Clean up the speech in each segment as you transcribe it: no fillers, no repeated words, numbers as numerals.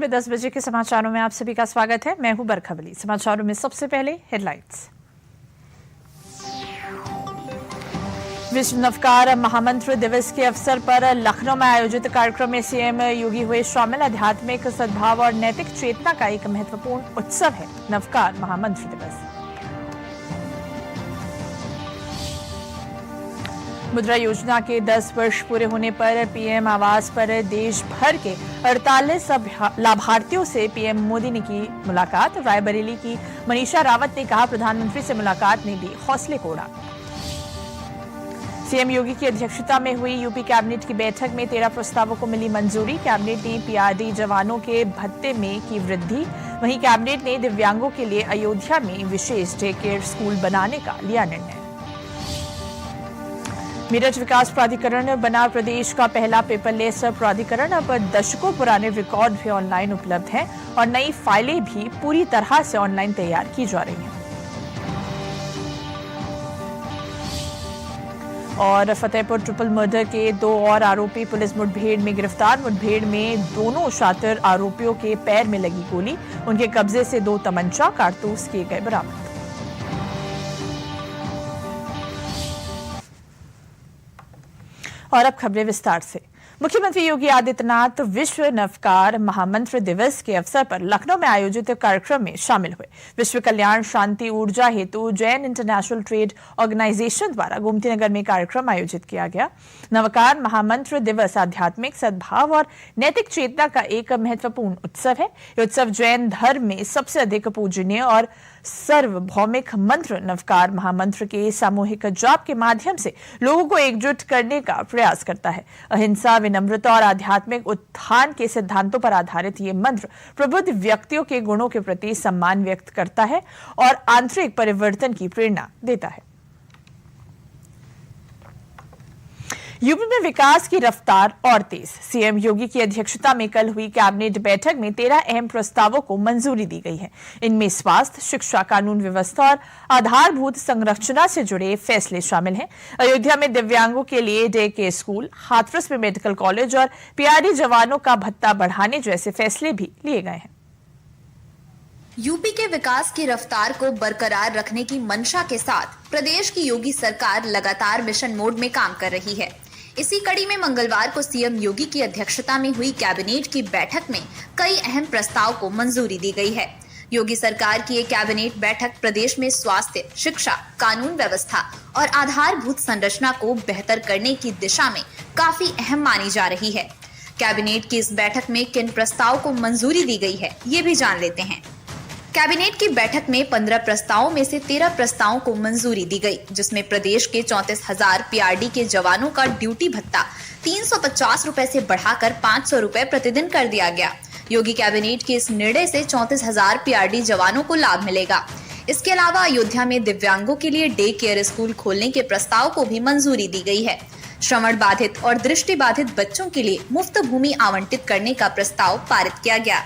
में 10 बजे के समाचारों में आप सभी का स्वागत है। मैं हूं बरखबली। समाचारों में सबसे पहले हेडलाइंस। विश्व नवकार महामंत्र दिवस के अवसर पर लखनऊ में आयोजित कार्यक्रम में सीएम योगी हुए शामिल। आध्यात्मिक सद्भाव और नैतिक चेतना का एक महत्वपूर्ण उत्सव है नवकार महामंत्र दिवस। मुद्रा योजना के 10 वर्ष पूरे होने पर पीएम आवास पर देश भर के 48 लाभार्थियों से पीएम मोदी ने की मुलाकात। रायबरेली की मनीषा रावत ने कहा, प्रधानमंत्री से मुलाकात ने दी हौसले को उड़ा। सीएम योगी की अध्यक्षता में हुई यूपी कैबिनेट की बैठक में 13 प्रस्तावों को मिली मंजूरी। कैबिनेट ने पीआरडी जवानों के भत्ते में की वृद्धि। वहीं कैबिनेट ने दिव्यांगों के लिए अयोध्या में विशेष डे केयर स्कूल बनाने का लिया निर्णय। मेरठ विकास प्राधिकरण बना प्रदेश का पहला पेपरलेस प्राधिकरण। अब दशकों पुराने रिकॉर्ड भी ऑनलाइन उपलब्ध हैं और नई फाइलें भी पूरी तरह से ऑनलाइन तैयार की जा रही हैं। और फतेहपुर ट्रिपल मर्डर के 2 और आरोपी पुलिस मुठभेड़ में गिरफ्तार। मुठभेड़ में दोनों शातिर आरोपियों के पैर में लगी गोली। उनके कब्जे से 2 तमंचा कारतूस किए गए बरामद। और अब खबरें विस्तार से। मुख्यमंत्री योगी आदित्यनाथ विश्व नवकार महामंत्र दिवस के अवसर पर लखनऊ में आयोजित कार्यक्रम में शामिल हुए। विश्व कल्याण शांति ऊर्जा हेतु जैन इंटरनेशनल ट्रेड ऑर्गेनाइजेशन द्वारा गोमती नगर में कार्यक्रम आयोजित किया गया। नवकार महामंत्र दिवस आध्यात्मिक सद्भाव और नैतिक चेतना का एक महत्वपूर्ण उत्सव है। यह उत्सव जैन धर्म में सबसे अधिक पूजनीय और सार्वभौमिक मंत्र नवकार महामंत्र के सामूहिक जाप के माध्यम से लोगों को एकजुट करने का प्रयास करता है। अहिंसा, विनम्रता और आध्यात्मिक उत्थान के सिद्धांतों पर आधारित ये मंत्र प्रबुद्ध व्यक्तियों के गुणों के प्रति सम्मान व्यक्त करता है और आंतरिक परिवर्तन की प्रेरणा देता है। यूपी में विकास की रफ्तार और तेज। सीएम योगी की अध्यक्षता में कल हुई कैबिनेट बैठक में 13 अहम प्रस्तावों को मंजूरी दी गई है। इनमें स्वास्थ्य, शिक्षा, कानून व्यवस्था और आधारभूत संरचना से जुड़े फैसले शामिल हैं। अयोध्या में दिव्यांगों के लिए डे केयर स्कूल, हाथरस में मेडिकल कॉलेज और पीआरडी जवानों का भत्ता बढ़ाने जैसे फैसले भी लिए गए हैं। यूपी के विकास की रफ्तार को बरकरार रखने की मंशा के साथ प्रदेश की योगी सरकार लगातार मिशन मोड में काम कर रही है। इसी कड़ी में मंगलवार को सीएम योगी की अध्यक्षता में हुई कैबिनेट की बैठक में कई अहम प्रस्ताव को मंजूरी दी गई है। योगी सरकार की ये कैबिनेट बैठक प्रदेश में स्वास्थ्य, शिक्षा, कानून व्यवस्था और आधारभूत संरचना को बेहतर करने की दिशा में काफी अहम मानी जा रही है। कैबिनेट की इस बैठक में किन प्रस्ताव को मंजूरी दी गई है, ये भी जान लेते हैं। कैबिनेट की बैठक में 15 प्रस्तावों में से 13 प्रस्तावों को मंजूरी दी गई, जिसमें प्रदेश के 34,000 पीआरडी के जवानों का ड्यूटी भत्ता 350 रुपए से बढ़ाकर 500 रुपए प्रतिदिन कर दिया गया। योगी कैबिनेट के इस निर्णय से 34,000 पीआरडी जवानों को लाभ मिलेगा। इसके अलावा अयोध्या में दिव्यांगों के लिए डे केयर स्कूल खोलने के प्रस्ताव को भी मंजूरी दी गई है। श्रवण बाधित और दृष्टि बाधित बच्चों के लिए मुफ्त भूमि आवंटित करने का प्रस्ताव पारित किया गया।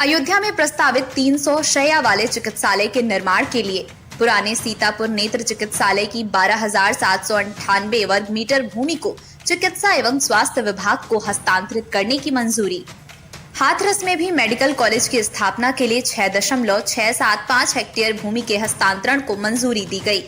अयोध्या में प्रस्तावित 300 शैया वाले चिकित्सालय के निर्माण के लिए पुराने सीतापुर नेत्र चिकित्सालय की 12,798 वर्ग मीटर भूमि को चिकित्सा एवं स्वास्थ्य विभाग को हस्तांतरित करने की मंजूरी। हाथरस में भी मेडिकल कॉलेज की स्थापना के लिए 6.675 हेक्टेयर भूमि के हस्तांतरण को मंजूरी दी गई।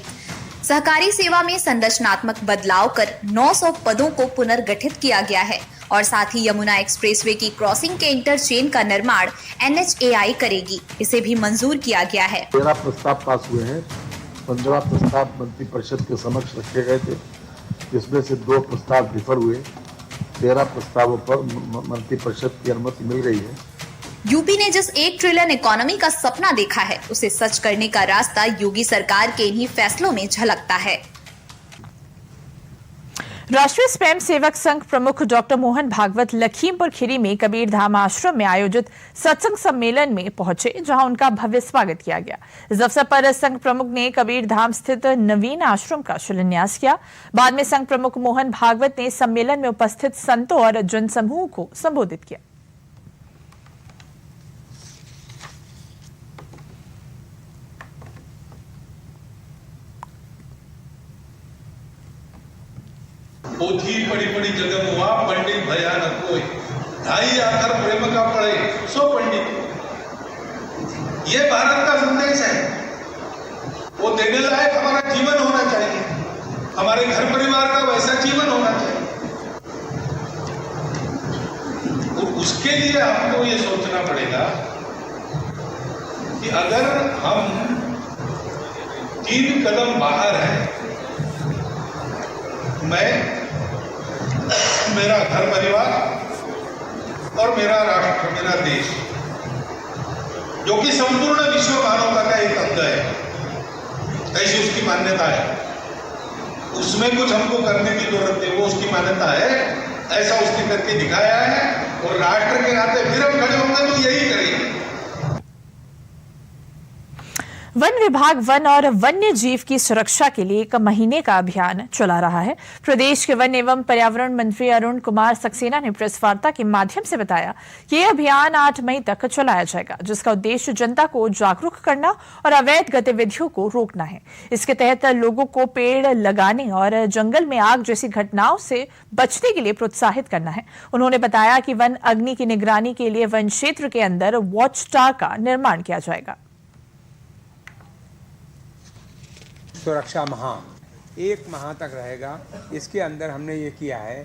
सहकारी सेवा में संरचनात्मक बदलाव कर 900 पदों को पुनर्गठित किया गया है और साथ ही यमुना एक्सप्रेसवे की क्रॉसिंग के इंटरचेंज का निर्माण NHAI करेगी, इसे भी मंजूर किया गया है। 13 प्रस्ताव पास हुए हैं। 15 प्रस्ताव मंत्रिपरिषद के समक्ष रखे गए थे, जिसमें से 2 प्रस्ताव विफल हुए। 13 प्रस्तावों पर मंत्रिपरिषद की अनुमति मिल गई है। यूपी ने जिस 1 ट्रिलियन इकोनॉमी का सपना देखा है, उसे सच करने का रास्ता योगी सरकार के इन्हीं फैसलों में झलकता है। राष्ट्रीय स्वयं सेवक संघ प्रमुख डॉक्टर मोहन भागवत लखीमपुर खीरी में कबीर धाम आश्रम में आयोजित सत्संग सम्मेलन में पहुंचे, जहां उनका भव्य स्वागत किया गया। इस अवसर पर संघ प्रमुख ने कबीर धाम स्थित नवीन आश्रम का शिलान्यास किया। बाद में संघ प्रमुख मोहन भागवत ने सम्मेलन में उपस्थित संतों और जनसमूह को संबोधित किया। पोथी बड़ी बड़ी जगह हुआ पंडित भया न कोई, ढाई आकर प्रेम का पड़े सो पंडित हमारे घर परिवार का वैसा जीवन होना चाहिए। और उसके लिए हमको ये सोचना पड़ेगा कि अगर हम 3 कदम बाहर हैं, मैं, मेरा घर परिवार और मेरा राष्ट्र, मेरा देश, जो कि संपूर्ण विश्व मानवता का एक अंग है, ऐसी उसकी मान्यता है। उसमें कुछ हमको करने की जरूरत नहीं, वो उसकी मान्यता है, ऐसा उसने करके दिखाया है। और राष्ट्र के नाते फिर हम खड़े होंगे तो यही करेंगे। वन विभाग वन और वन्य जीव की सुरक्षा के लिए 1 महीने का अभियान चला रहा है। प्रदेश के वन एवं पर्यावरण मंत्री अरुण कुमार सक्सेना ने प्रेस वार्ता के माध्यम से बताया कि यह अभियान 8 मई तक चलाया जाएगा, जिसका उद्देश्य जनता को जागरूक करना और अवैध गतिविधियों को रोकना है। इसके तहत लोगों को पेड़ लगाने और जंगल में आग जैसी घटनाओं से बचने के लिए प्रोत्साहित करना है। उन्होंने बताया कि वन अग्नि की निगरानी के लिए वन क्षेत्र के अंदर वॉच टावर का निर्माण किया जाएगा। सुरक्षा माह 1 माह तक रहेगा। इसके अंदर हमने ये किया है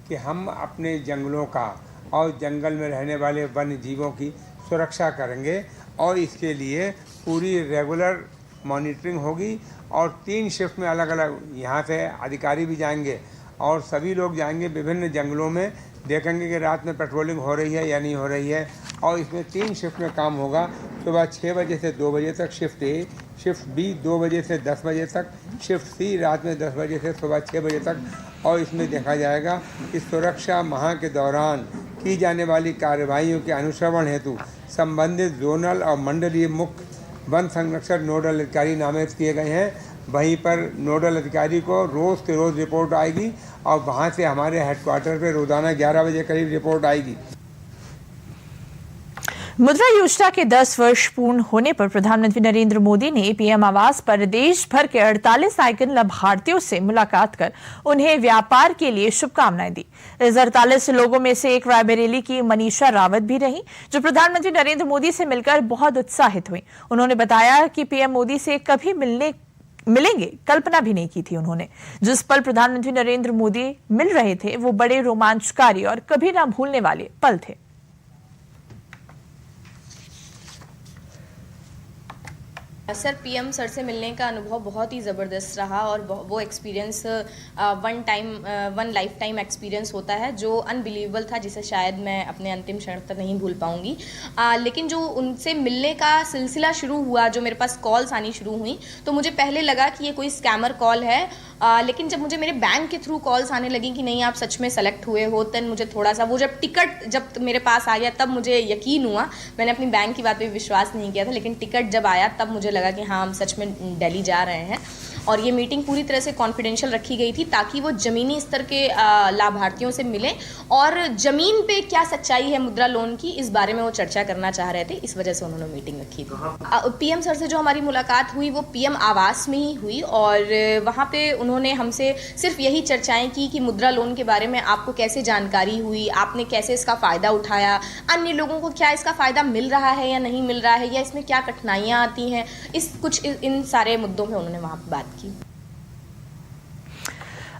कि हम अपने जंगलों का और जंगल में रहने वाले वन्य जीवों की सुरक्षा करेंगे और इसके लिए पूरी रेगुलर मॉनिटरिंग होगी और 3 शिफ्ट में अलग अलग यहाँ से अधिकारी भी जाएंगे और सभी लोग जाएंगे विभिन्न जंगलों में, देखेंगे कि रात में पेट्रोलिंग हो रही है या नहीं हो रही है। और इसमें 3 शिफ्ट में काम होगा। सुबह 6 बजे से 2 बजे तक शिफ्ट ए, शिफ्ट बी 2 बजे से 10 बजे तक, शिफ्ट सी रात में 10 बजे से सुबह 6 बजे तक। और इसमें देखा जाएगा कि सुरक्षा माह के दौरान की जाने वाली कार्रवाइयों के अनुश्रवण हेतु संबंधित जोनल और मंडलीय मुख्य वन संरक्षक नोडल अधिकारी नामित किए गए हैं। वहीं पर नोडल अधिकारी को रोज़ के रोज़ रिपोर्ट आएगी और वहाँ से हमारे हेडक्वार्टर पे रोज़ाना 11 बजे करीब रिपोर्ट आएगी। मुद्रा योजना के 10 वर्ष पूर्ण होने पर प्रधानमंत्री नरेंद्र मोदी ने पीएम आवास पर देश भर के 48 आइकन लाभार्थियों से मुलाकात कर उन्हें व्यापार के लिए शुभकामनाएं दी। इस 48 लोगों में से एक रायबरेली की मनीषा रावत भी रही, जो प्रधानमंत्री नरेंद्र मोदी से मिलकर बहुत उत्साहित हुई। उन्होंने बताया कि पीएम मोदी से कभी मिलेंगे कल्पना भी नहीं की थी उन्होंने। जिस पल प्रधानमंत्री नरेंद्र मोदी मिल रहे थे वो बड़े रोमांचकारी और कभी ना भूलने वाले पल थे। सर, पीएम सर से मिलने का अनुभव बहुत ही ज़बरदस्त रहा और वो experience one life time experience होता है जो अनबिलीवेबल था, जिसे शायद मैं अपने अंतिम क्षण तक नहीं भूल पाऊंगी। लेकिन जो उनसे मिलने का सिलसिला शुरू हुआ, जो मेरे पास कॉल्स आनी शुरू हुई, तो मुझे पहले लगा कि ये कोई स्कैमर कॉल है। लेकिन जब मुझे मेरे बैंक के थ्रू कॉल्स आने लगी कि नहीं आप सच में सेलेक्ट हुए हो, तब मुझे थोड़ा सा वो जब टिकट जब मेरे पास आ गया तब मुझे यकीन हुआ। मैंने अपनी बैंक की बात पे विश्वास नहीं किया था, लेकिन टिकट जब आया तब मुझे लगा कि हाँ हम सच में दिल्ली जा रहे हैं। और ये मीटिंग पूरी तरह से कॉन्फिडेंशियल रखी गई थी ताकि वो ज़मीनी स्तर के लाभार्थियों से मिलें और ज़मीन पे क्या सच्चाई है मुद्रा लोन की, इस बारे में वो चर्चा करना चाह रहे थे। इस वजह से उन्होंने मीटिंग रखी थी। पीएम सर से जो हमारी मुलाकात हुई वो पीएम आवास में ही हुई और वहाँ पे उन्होंने हमसे सिर्फ यही चर्चाएं की कि मुद्रा लोन के बारे में आपको कैसे जानकारी हुई, आपने कैसे इसका फ़ायदा उठाया, अन्य लोगों को क्या इसका फ़ायदा मिल रहा है या नहीं मिल रहा है, या इसमें क्या कठिनाइयाँ आती हैं, इन सारे मुद्दों पर उन्होंने वहाँ पर बात की।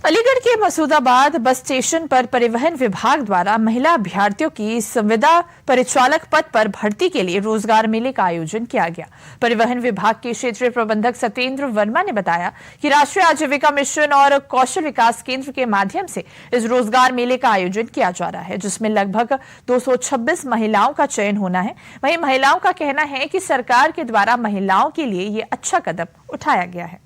अलीगढ़ के मसूदाबाद बस स्टेशन पर परिवहन विभाग द्वारा महिला अभ्यर्थियों की संविदा परिचालक पद पर भर्ती के लिए रोजगार मेले का आयोजन किया गया। परिवहन विभाग के क्षेत्रीय प्रबंधक सत्येंद्र वर्मा ने बताया कि राष्ट्रीय आजीविका मिशन और कौशल विकास केंद्र के माध्यम से इस रोजगार मेले का आयोजन किया जा रहा है, जिसमें लगभग 226 महिलाओं का चयन होना है। वहीं महिलाओं का कहना है कि सरकार के द्वारा महिलाओं के लिए ये अच्छा कदम उठाया गया है।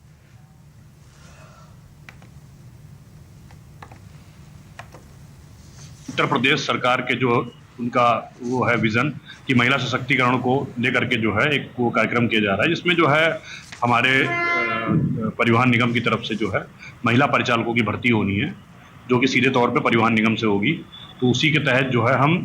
उत्तर प्रदेश सरकार के जो उनका वो है विजन कि महिला सशक्तिकरण को लेकर के जो है एक वो कार्यक्रम किया जा रहा है, जिसमें जो है हमारे परिवहन निगम की तरफ से जो है महिला परिचालकों की भर्ती होनी है, जो कि सीधे तौर पे परिवहन निगम से होगी। तो उसी के तहत जो है हम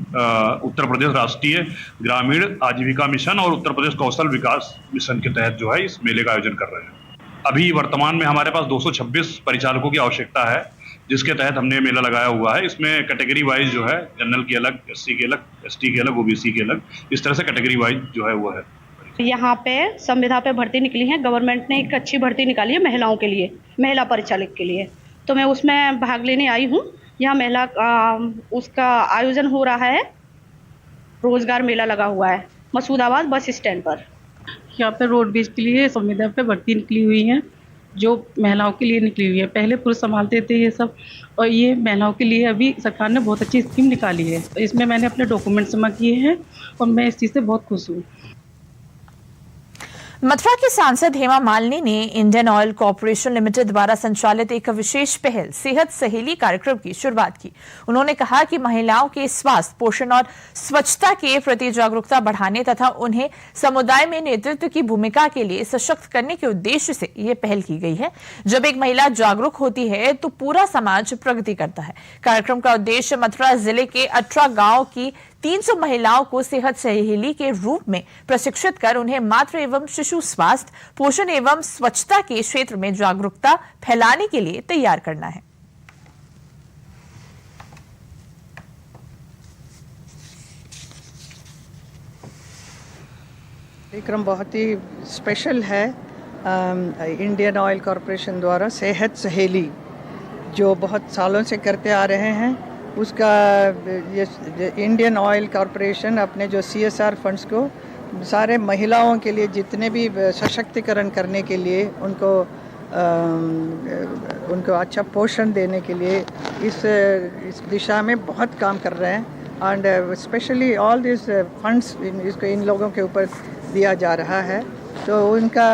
उत्तर प्रदेश राष्ट्रीय ग्रामीण आजीविका मिशन और उत्तर प्रदेश कौशल विकास मिशन के तहत जो है इस मेले का आयोजन कर रहे हैं। अभी वर्तमान में हमारे पास 226 परिचालकों की आवश्यकता है, जिसके तहत हमने मेला लगाया हुआ है। इसमें कैटेगरी वाइज जो है जनरल की अलग, एससी की अलग, एसटी की अलग, ओबीसी की अलग, इस तरह से कैटेगरी वाइज जो है वो है। यहाँ पे संविदा पे भर्ती निकली है, गवर्नमेंट ने एक अच्छी भर्ती निकाली है महिलाओं के लिए, महिला परिचालक के लिए, तो मैं उसमें भाग लेने आई हूँ। यहाँ महिला उसका आयोजन हो रहा है, रोजगार मेला लगा हुआ है मसूदाबाद बस स्टैंड पर। यहाँ पे रोडवेज के लिए संविदा पे भर्ती निकली हुई है, जो महिलाओं के लिए निकली हुई है। पहले पुरुष संभालते थे ये सब, और ये महिलाओं के लिए अभी सरकार ने बहुत अच्छी स्कीम निकाली है। इसमें मैंने अपने डॉक्यूमेंट जमा किए हैं और मैं इस चीज़ से बहुत खुश हूँ। मथुरा की सांसद हेमा मालिनी ने इंडियन ऑयल कॉर्पोरेशन लिमिटेड द्वारा संचालित एक विशेष पहल सेहत सहेली कार्यक्रम की शुरुआत की। उन्होंने कहा कि महिलाओं के स्वास्थ्य, पोषण और स्वच्छता के प्रति जागरूकता बढ़ाने तथा उन्हें समुदाय में नेतृत्व की भूमिका के लिए सशक्त करने के उद्देश्य से ये पहल की गई है। जब एक महिला जागरूक होती है तो पूरा समाज प्रगति करता है। कार्यक्रम का उद्देश्य मथुरा जिले के 18 गांव की 300 महिलाओं को सेहत सहेली के रूप में प्रशिक्षित कर उन्हें मातृ एवं शिशु स्वास्थ्य, पोषण एवं स्वच्छता के क्षेत्र में जागरूकता फैलाने के लिए तैयार करना है। कार्यक्रम बहुत ही स्पेशल है। इंडियन ऑयल कॉरपोरेशन द्वारा सेहत सहेली जो बहुत सालों से करते आ रहे हैं, उसका ये इंडियन ऑयल कॉरपोरेशन अपने जो CSR फंड्स को सारे महिलाओं के लिए जितने भी सशक्तिकरण करने के लिए उनको अच्छा पोषण देने के लिए इस दिशा में बहुत काम कर रहे हैं। And specially all this funds इसको इन लोगों के ऊपर दिया जा रहा है। तो उनका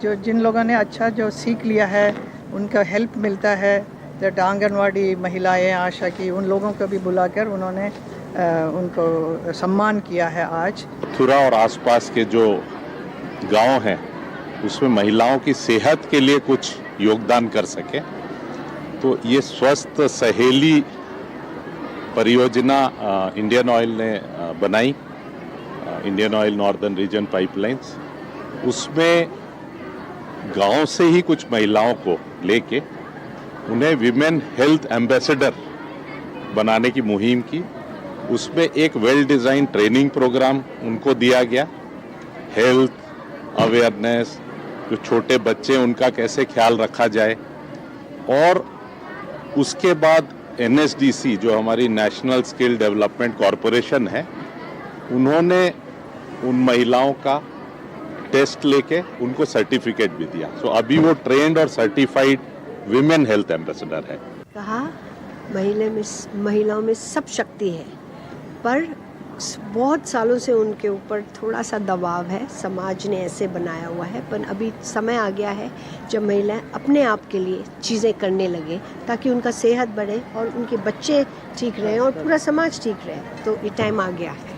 जो जिन लोगों ने अच्छा जो सीख लिया है उनका हेल्प मिलता है। जब आंगनवाड़ी महिलाएं, आशा की, उन लोगों को भी बुलाकर उन्होंने उनको सम्मान किया है आज। मथुरा और आसपास के जो गांव हैं उसमें महिलाओं की सेहत के लिए कुछ योगदान कर सके, तो ये स्वस्थ सहेली परियोजना इंडियन ऑयल ने बनाई, Indian oil northern region pipelines. उसमें गांव से ही कुछ महिलाओं को लेके उन्हें विमेन हेल्थ एम्बेसडर बनाने की मुहिम की। उसमें एक वेल डिज़ाइन ट्रेनिंग प्रोग्राम उनको दिया गया, हेल्थ अवेयरनेस, जो छोटे बच्चे उनका कैसे ख्याल रखा जाए। और उसके बाद NSDC जो हमारी नेशनल स्किल डेवलपमेंट कॉरपोरेशन है, उन्होंने उन महिलाओं का टेस्ट लेके उनको सर्टिफिकेट भी दिया। सो अभी वो ट्रेंड और सर्टिफाइड विमेन हेल्थ एम्बेसडर है। कहा महिलाओं में सब शक्ति है, पर बहुत सालों से उनके ऊपर थोड़ा सा दबाव है, समाज ने ऐसे बनाया हुआ है। पर अभी समय आ गया है जब महिलाएं अपने आप के लिए चीज़ें करने लगे, ताकि उनका सेहत बढ़े और उनके बच्चे ठीक रहें और पूरा समाज ठीक रहे। तो ये टाइम आ गया है।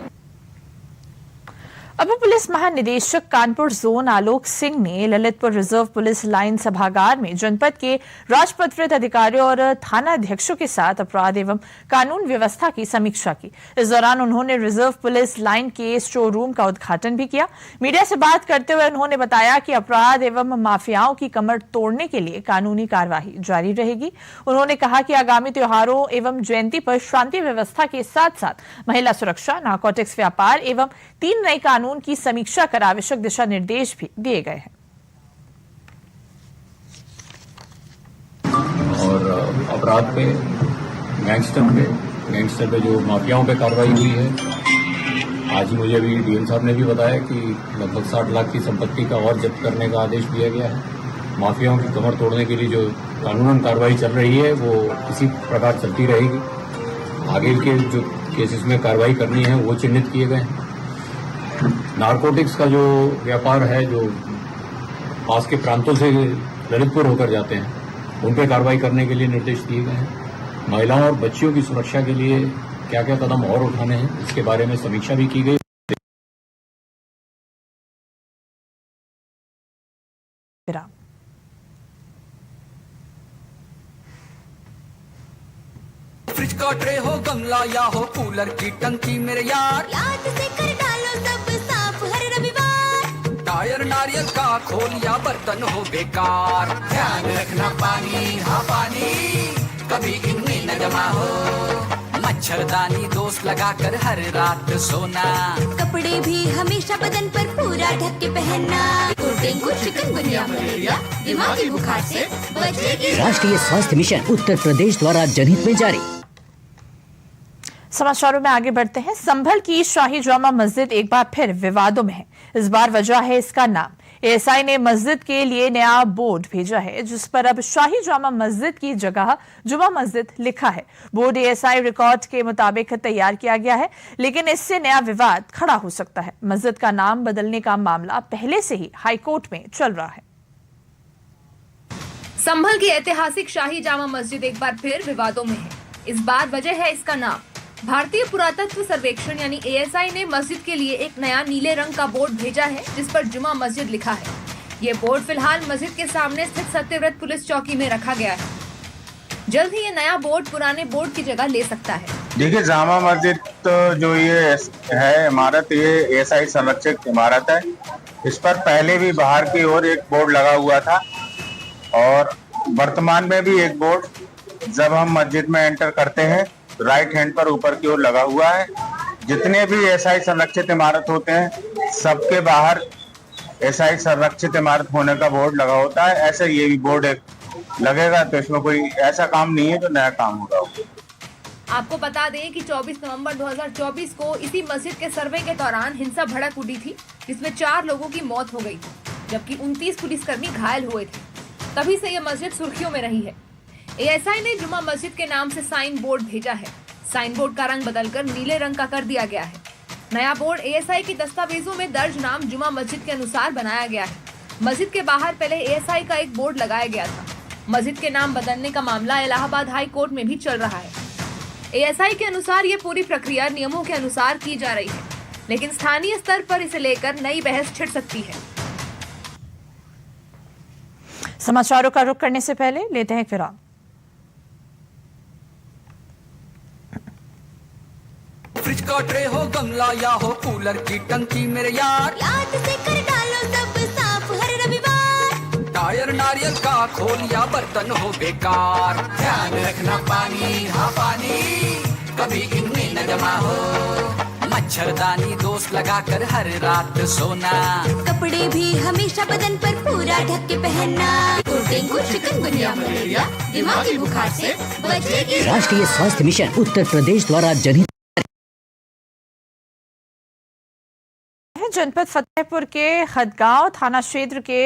अपर पुलिस महानिदेशक कानपुर जोन आलोक सिंह ने ललितपुर रिजर्व पुलिस लाइन सभागार में जनपद के राजपत्रित अधिकारियों और थानाध्यक्षों के साथ अपराध एवं कानून व्यवस्था की समीक्षा की। इस दौरान उन्होंने रिजर्व पुलिस लाइन के स्टोर रूम का उद्घाटन भी किया। मीडिया से बात करते हुए उन्होंने बताया कि अपराध एवं माफियाओं की कमर तोड़ने के लिए कानूनी कार्यवाही जारी रहेगी। उन्होंने कहा कि आगामी त्योहारों एवं जयंती पर शांति व्यवस्था के साथ साथ महिला सुरक्षा, नारकोटिक्स व्यापार एवं 3 नए कानून की समीक्षा कर आवश्यक दिशा निर्देश भी दिए गए हैं। और अपराध पे, गैंगस्टर पे जो माफियाओं पे कार्रवाई हुई है, आज मुझे अभी DM साहब ने भी बताया कि लगभग 60 लाख की संपत्ति का और जब्त करने का आदेश दिया गया है। माफियाओं की कमर तोड़ने के लिए जो कानूनन कार्रवाई चल रही है वो इसी प्रकार चलती रहेगी। आगे के जो केसेस में कार्रवाई करनी है वो चिन्हित किए गए हैं। नारकोटिक्स का जो व्यापार है, जो पास के प्रांतों से ललितपुर होकर जाते हैं, उन पर कार्रवाई करने के लिए निर्देश दिए गए हैं। महिलाओं और बच्चियों की सुरक्षा के लिए क्या क्या कदम और उठाने हैं, इसके बारे में समीक्षा भी की गई। फ्रिज का ट्रे हो, गमला या हो कूलर की टंकी, मेरे यार याद से कर डालो सब साफ हर रविवार। टायर नारियल का खोल या बर्तन हो बेकार, ध्यान रखना पानी, हाँ पानी कभी इनमें न जमा हो। मच्छरदानी दोस्त लगाकर हर रात सोना, कपड़े भी हमेशा बदन पर पूरा ढक के पहनना, डेंगू चिकनगुनिया मलेरिया दिमागी बुखार से बचेगी। राष्ट्रीय स्वास्थ्य मिशन उत्तर प्रदेश द्वारा जनहित में जारी। समाचारों में आगे बढ़ते हैं। संभल की शाही जामा मस्जिद एक बार फिर विवादों में है। इस बार वजह है इसका नाम। एएसआई ने मस्जिद के लिए नया बोर्ड भेजा है जिस पर अब शाही जामा मस्जिद की जगह जुमा मस्जिद लिखा है। बोर्ड एएसआई रिकॉर्ड के मुताबिक तैयार किया गया है, लेकिन इससे नया विवाद खड़ा हो सकता है। मस्जिद का नाम बदलने का मामला पहले से ही हाईकोर्ट में चल रहा है। संभल की ऐतिहासिक शाही जामा मस्जिद एक बार फिर विवादों में है। इस बार वजह है इसका नाम। भारतीय पुरातत्व सर्वेक्षण यानी एएसआई ने मस्जिद के लिए एक नया नीले रंग का बोर्ड भेजा है जिस पर जुमा मस्जिद लिखा है। ये बोर्ड फिलहाल मस्जिद के सामने स्थित सत्यव्रत पुलिस चौकी में रखा गया है। जल्द ही ये नया बोर्ड पुराने बोर्ड की जगह ले सकता है। देखिए, जामा मस्जिद तो जो ये है इमारत, ये एएसआई संरक्षित इमारत है। इस पर पहले भी बाहर की ओर एक बोर्ड लगा हुआ था और वर्तमान में भी एक बोर्ड जब हम मस्जिद में एंटर करते हैं राइट हैंड पर ऊपर की ओर लगा हुआ है। जितने भी एएसआई संरक्षित इमारत होते हैं सबके बाहर एएसआई संरक्षित इमारत होने का बोर्ड लगा होता है। ऐसे ये भी बोर्ड एक लगेगा, तो इसमें कोई ऐसा काम नहीं है जो नया काम होगा। आपको बता दें कि 24 नवंबर 2024 को इसी मस्जिद के सर्वे के दौरान हिंसा भड़क उठी थी जिसमें 4 लोगों की मौत हो गई थी, जबकि 29 पुलिसकर्मी घायल हुए थे। तभी से यह मस्जिद सुर्खियों में रही है। एएसआई ने जुमा मस्जिद के नाम से साइन बोर्ड भेजा है। साइन बोर्ड का रंग बदलकर नीले रंग का कर दिया गया है। नया बोर्ड एएसआई की दस्तावेजों में दर्ज नाम जुमा मस्जिद के अनुसार बनाया गया है। मस्जिद के बाहर पहले एएसआई का एक बोर्ड लगाया गया था। मस्जिद के नाम बदलने का मामला इलाहाबाद हाई कोर्ट में भी चल रहा है। एएसआई के अनुसार ये पूरी प्रक्रिया नियमों के अनुसार की जा रही है, लेकिन स्थानीय स्तर पर इसे लेकर नई बहस छिड़ सकती है। समाचारों का रुख करने से पहले लेते हैं विराम। फ्रिज का ट्रे हो, गमला या हो कूलर की टंकी, मेरे यार याद से कर डालो सब साफ हर रविवार। टायर नारियल का खोल या बर्तन हो बेकार, ध्यान रखना पानी, हाँ पानी कभी इनमें न जमा हो। मच्छरदानी दोस्त लगाकर हर रात सोना, कपड़े भी हमेशा बदन पर पूरा ढक के पहनना, डेंगू चिकनगुनिया मलेरिया दिमागी बुखार से बचेगी। राष्ट्रीय स्वास्थ्य मिशन उत्तर प्रदेश द्वारा जनहित। जनपद फतेहपुर के खदगांव थाना क्षेत्र के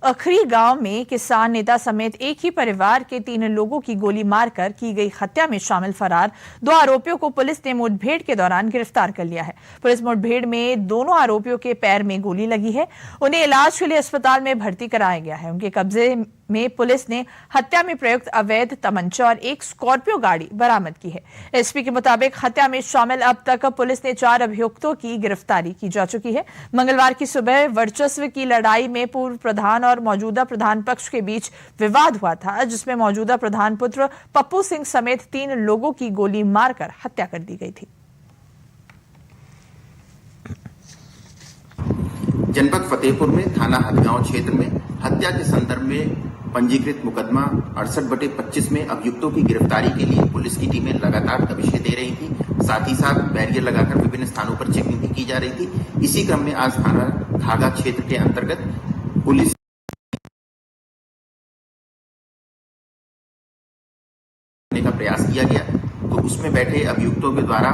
अखरी गांव में किसान नेता समेत एक ही परिवार के 3 लोगों की गोली मारकर की गई हत्या में शामिल फरार 2 आरोपियों को पुलिस ने मुठभेड़ के दौरान गिरफ्तार कर लिया है। पुलिस मुठभेड़ में दोनों आरोपियों के पैर में गोली लगी है। उन्हें इलाज के लिए अस्पताल में भर्ती कराया गया है। उनके कब्जे में पुलिस ने हत्या में प्रयुक्त अवैध तमंचा और एक स्कॉर्पियो गाड़ी बरामद की है। एसपी के मुताबिक हत्या में शामिल अब तक पुलिस ने 4 अभियुक्तों की गिरफ्तारी की जा चुकी है। मंगलवार की सुबह वर्चस्व की लड़ाई में पूर्व प्रधान और मौजूदा प्रधान पक्ष के बीच विवाद हुआ था, जिसमें मौजूदा प्रधान पुत्र पप्पू सिंह समेत 3 लोगों की गोली मारकर हत्या कर दी गई थी। जनपद फतेहपुर में थाना हदगांव क्षेत्र में हत्या के संदर्भ में पंजीकृत मुकदमा 68/25 में अभियुक्तों की गिरफ्तारी के लिए पुलिस की टीमें लगातार दबिशें दे रही थी। साथ ही साथ बैरियर लगाकर विभिन्न स्थानों पर चेकिंग भी की जा रही थी। इसी क्रम में आज थाना घाघा क्षेत्र के अंतर्गत पुलिस का प्रयास किया गया, तो उसमें बैठे अभियुक्तों के द्वारा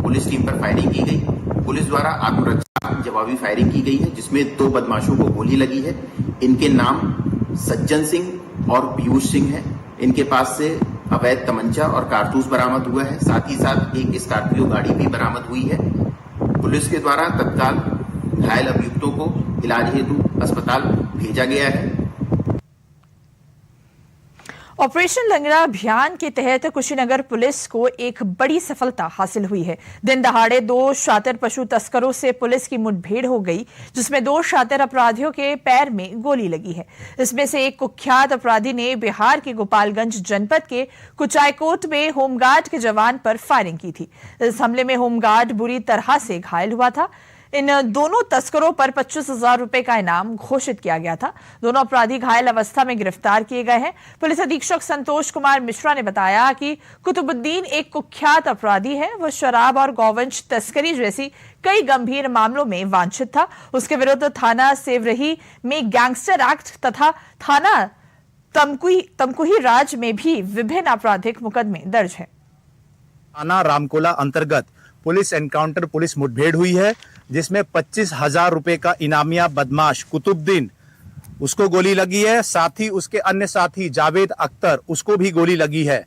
पुलिस टीम पर फायरिंग की गई। पुलिस द्वारा आत्मरक्षा जवाबी फायरिंग की गई है, जिसमें 2 बदमाशों को गोली लगी है। इनके नाम सज्जन सिंह और पीयूष सिंह है। इनके पास से अवैध तमंचा और कारतूस बरामद हुआ है। साथ ही साथ एक स्कॉर्पियो गाड़ी भी बरामद हुई है। पुलिस के द्वारा तत्काल घायल अभियुक्तों को इलाज हेतु अस्पताल भेजा गया है। ऑपरेशन लंगड़ा अभियान के तहत कुशीनगर पुलिस को एक बड़ी सफलता हासिल हुई है। दिन दहाड़े 2 शातिर पशु तस्करों से पुलिस की मुठभेड़ हो गई, जिसमें 2 शातिर अपराधियों के पैर में गोली लगी है। इसमें से एक कुख्यात अपराधी ने बिहार के गोपालगंज जनपद के कुचायकोट में होमगार्ड के जवान पर फायरिंग की थी। इस हमले में होमगार्ड बुरी तरह से घायल हुआ था। इन दोनों तस्करों पर 25,000 रुपए का इनाम घोषित किया गया था। दोनों अपराधी घायल अवस्था में गिरफ्तार किए गए हैं। पुलिस अधीक्षक संतोष कुमार मिश्रा ने बताया कि कुतुबुद्दीन एक कुख्यात अपराधी है। वह शराब और गौवंश तस्करी जैसी कई गंभीर मामलों में वांछित था। उसके विरुद्ध थाना सेवरही में गैंगस्टर एक्ट तथा थाना तमकुही राज में भी विभिन्न आपराधिक मुकदमे दर्ज हैं। थाना रामकोला अंतर्गत पुलिस एनकाउंटर पुलिस मुठभेड़ हुई है, जिसमें 25,000 रुपए का इनामिया बदमाश कुतुबुद्दीन उसको गोली लगी है। साथ ही उसके अन्य साथी जावेद अख्तर उसको भी गोली लगी है।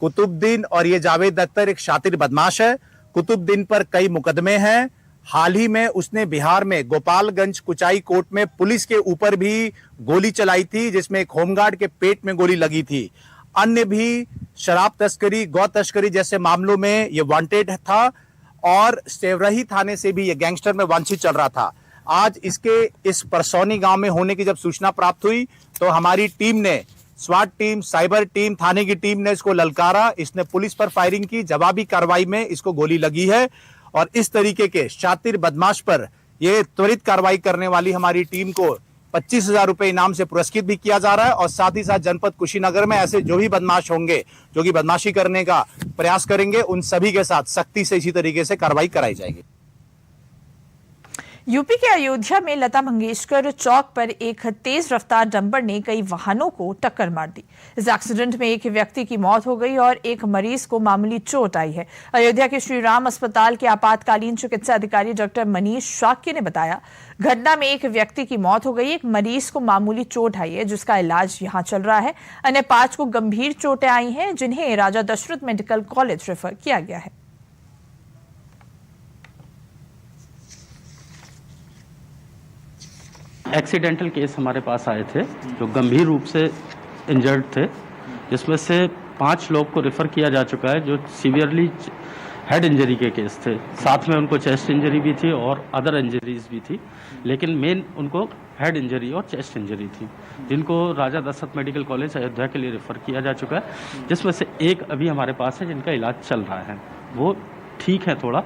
कुतुबुद्दीन और ये जावेद अख्तर एक शातिर बदमाश है। कुतुबुद्दीन पर कई मुकदमे हैं। हाल ही में उसने बिहार में गोपालगंज कुचाई कोर्ट में पुलिस के ऊपर भी गोली चलाई थी, जिसमें एक होमगार्ड के पेट में गोली लगी थी। अन्य भी शराब तस्करी, गौ तस्करी जैसे मामलों में ये वांटेड था और सेवरही थाने से भी ये गैंगस्टर में वांछित चल रहा था। आज इसके इस परसौनी गांव में होने की जब सूचना प्राप्त हुई तो हमारी टीम ने, स्वाट टीम, साइबर टीम, थाने की टीम ने इसको ललकारा। इसने पुलिस पर फायरिंग की। जवाबी कार्रवाई में इसको गोली लगी है और इस तरीके के शातिर बदमाश पर ये त्वरित कार्रवाई करने वाली हमारी टीम को 25,000 रुपए इनाम से पुरस्कृत भी किया जा रहा है। और साथ ही साथ जनपद कुशीनगर में ऐसे जो भी बदमाश होंगे जो कि बदमाशी करने का प्रयास करेंगे, उन सभी के साथ सख्ती से इसी तरीके से कार्रवाई कराई जाएगी। यूपी के अयोध्या में लता मंगेशकर चौक पर एक तेज रफ्तार डंपर ने कई वाहनों को टक्कर मार दी। इस एक्सीडेंट में एक व्यक्ति की मौत हो गई और एक मरीज को मामूली चोट आई है। अयोध्या के श्री राम अस्पताल के आपातकालीन चिकित्सा अधिकारी डॉक्टर मनीष शाक्य ने बताया, घटना में एक व्यक्ति की मौत हो गई, एक मरीज को मामूली चोट आई है जिसका इलाज यहां चल रहा है। अन्य 5 को गंभीर चोटें आई हैं जिन्हें राजा दशरथ मेडिकल कॉलेज रेफर किया गया है। एक्सीडेंटल केस हमारे पास आए थे जो गंभीर रूप से इंजर्ड थे, जिसमें से 5 लोग को रेफ़र किया जा चुका है जो सीवियरली हेड इंजरी के केस थे। साथ में उनको चेस्ट इंजरी भी थी और अदर इंजरीज भी थी, लेकिन मेन उनको हेड इंजरी और चेस्ट इंजरी थी, जिनको राजा दशरथ मेडिकल कॉलेज अयोध्या के लिए रेफ़र किया जा चुका है, जिसमें से एक अभी हमारे पास है जिनका इलाज चल रहा है, वो ठीक है थोड़ा।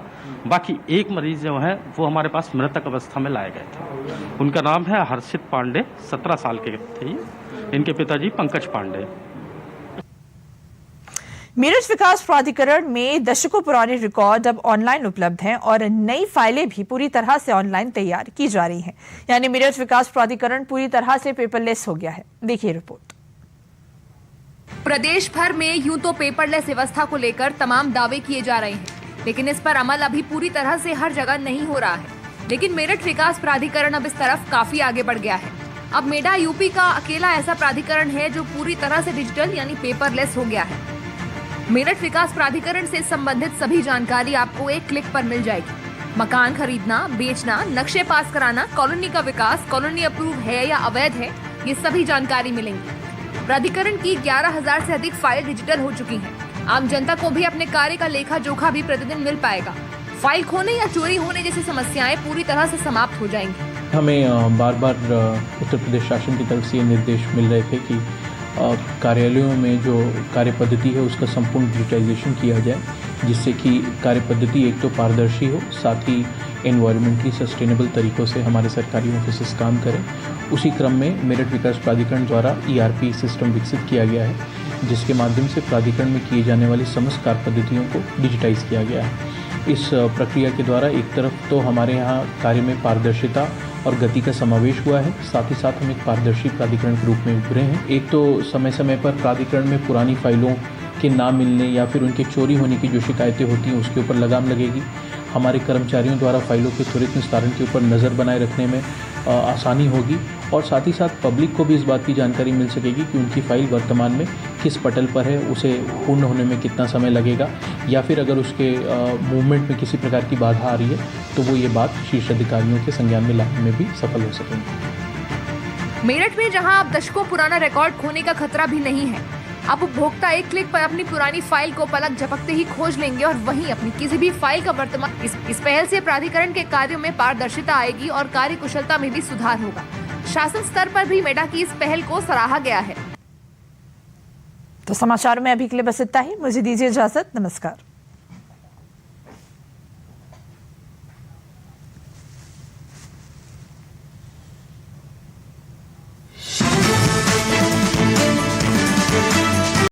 बाकी एक मरीज जो है वो हमारे पास मृतक अवस्था में लाए गए थे। उनका नाम है हर्षित पांडे, 17 साल के थे। इनके पिताजी पंकज पांडे। मेरठ विकास प्राधिकरण में दशकों पुराने रिकॉर्ड अब ऑनलाइन उपलब्ध हैं और नई फाइलें भी पूरी तरह से ऑनलाइन तैयार की जा रही हैं। यानी मेरठ विकास प्राधिकरण पूरी तरह से पेपरलेस हो गया है। देखिए रिपोर्ट। प्रदेश भर में यूं तो पेपरलेस व्यवस्था को लेकर तमाम दावे किए जा रहे हैं, लेकिन इस पर अमल अभी पूरी तरह से हर जगह नहीं हो रहा है। लेकिन मेरठ विकास प्राधिकरण अब इस तरफ काफी आगे बढ़ गया है। अब मेडा यूपी का अकेला ऐसा प्राधिकरण है जो पूरी तरह से डिजिटल यानी पेपरलेस हो गया है। मेरठ विकास प्राधिकरण से संबंधित सभी जानकारी आपको एक क्लिक पर मिल जाएगी। मकान खरीदना, बेचना, नक्शे पास कराना, कॉलोनी का विकास, कॉलोनी अप्रूव है या अवैध है, ये सभी जानकारी मिलेंगी। प्राधिकरण की 11,000 से अधिक फाइल डिजिटल हो चुकी हैं। आम जनता को भी अपने कार्य का लेखा जोखा भी प्रतिदिन मिल पाएगा। फाइल खोने या चोरी होने जैसी समस्याएं पूरी तरह से समाप्त हो जाएंगी। हमें बार बार उत्तर प्रदेश शासन की तरफ से ये निर्देश मिल रहे थे कि कार्यालयों में जो कार्य पद्धति है उसका संपूर्ण डिजिटाइजेशन किया जाए, जिससे कि कार्य पद्धति एक तो पारदर्शी हो, साथ ही एनवायरमेंटली सस्टेनेबल तरीक़ों से हमारे सरकारी ऑफिसेस काम करें। उसी क्रम में मेरठ विकास प्राधिकरण द्वारा ERP सिस्टम विकसित किया गया है, जिसके माध्यम से प्राधिकरण में किए जाने वाली समस्त कार्य पद्धतियों को डिजिटाइज किया गया है। इस प्रक्रिया के द्वारा एक तरफ तो हमारे यहाँ कार्य में पारदर्शिता और गति का समावेश हुआ है, साथ ही साथ हम एक पारदर्शी प्राधिकरण के रूप में उभरे हैं। एक तो समय समय पर प्राधिकरण में पुरानी फाइलों के ना मिलने या फिर उनके चोरी होने की जो शिकायतें होती हैं उसके ऊपर लगाम लगेगी। हमारे कर्मचारियों द्वारा फाइलों के त्वरित निस्तारण के ऊपर नज़र बनाए रखने में आसानी होगी और साथ ही साथ पब्लिक को भी इस बात की जानकारी मिल सकेगी कि उनकी फ़ाइल वर्तमान में किस पटल पर है, उसे पूर्ण होने में कितना समय लगेगा, या फिर अगर उसके मूवमेंट में किसी प्रकार की बाधा आ रही है तो वो ये बात शीर्ष अधिकारियों के संज्ञान में लाने में भी सफल हो सकेंगे। मेरठ में जहां अब दशकों पुराना रिकॉर्ड खोने का खतरा भी नहीं है, अब उपभोक्ता एक क्लिक पर अपनी पुरानी फाइल को पलक झपकते ही खोज लेंगे और वहीं अपनी किसी भी फाइल का वर्तमान इस पहल से प्राधिकरण के कार्यों में पारदर्शिता आएगी और कार्य कुशलता में भी सुधार होगा। शासन स्तर पर भी मेडा की इस पहल को सराहा गया है। तो समाचारों में अभी के लिए बस इतना ही। मुझे दीजिए इजाजत। नमस्कार।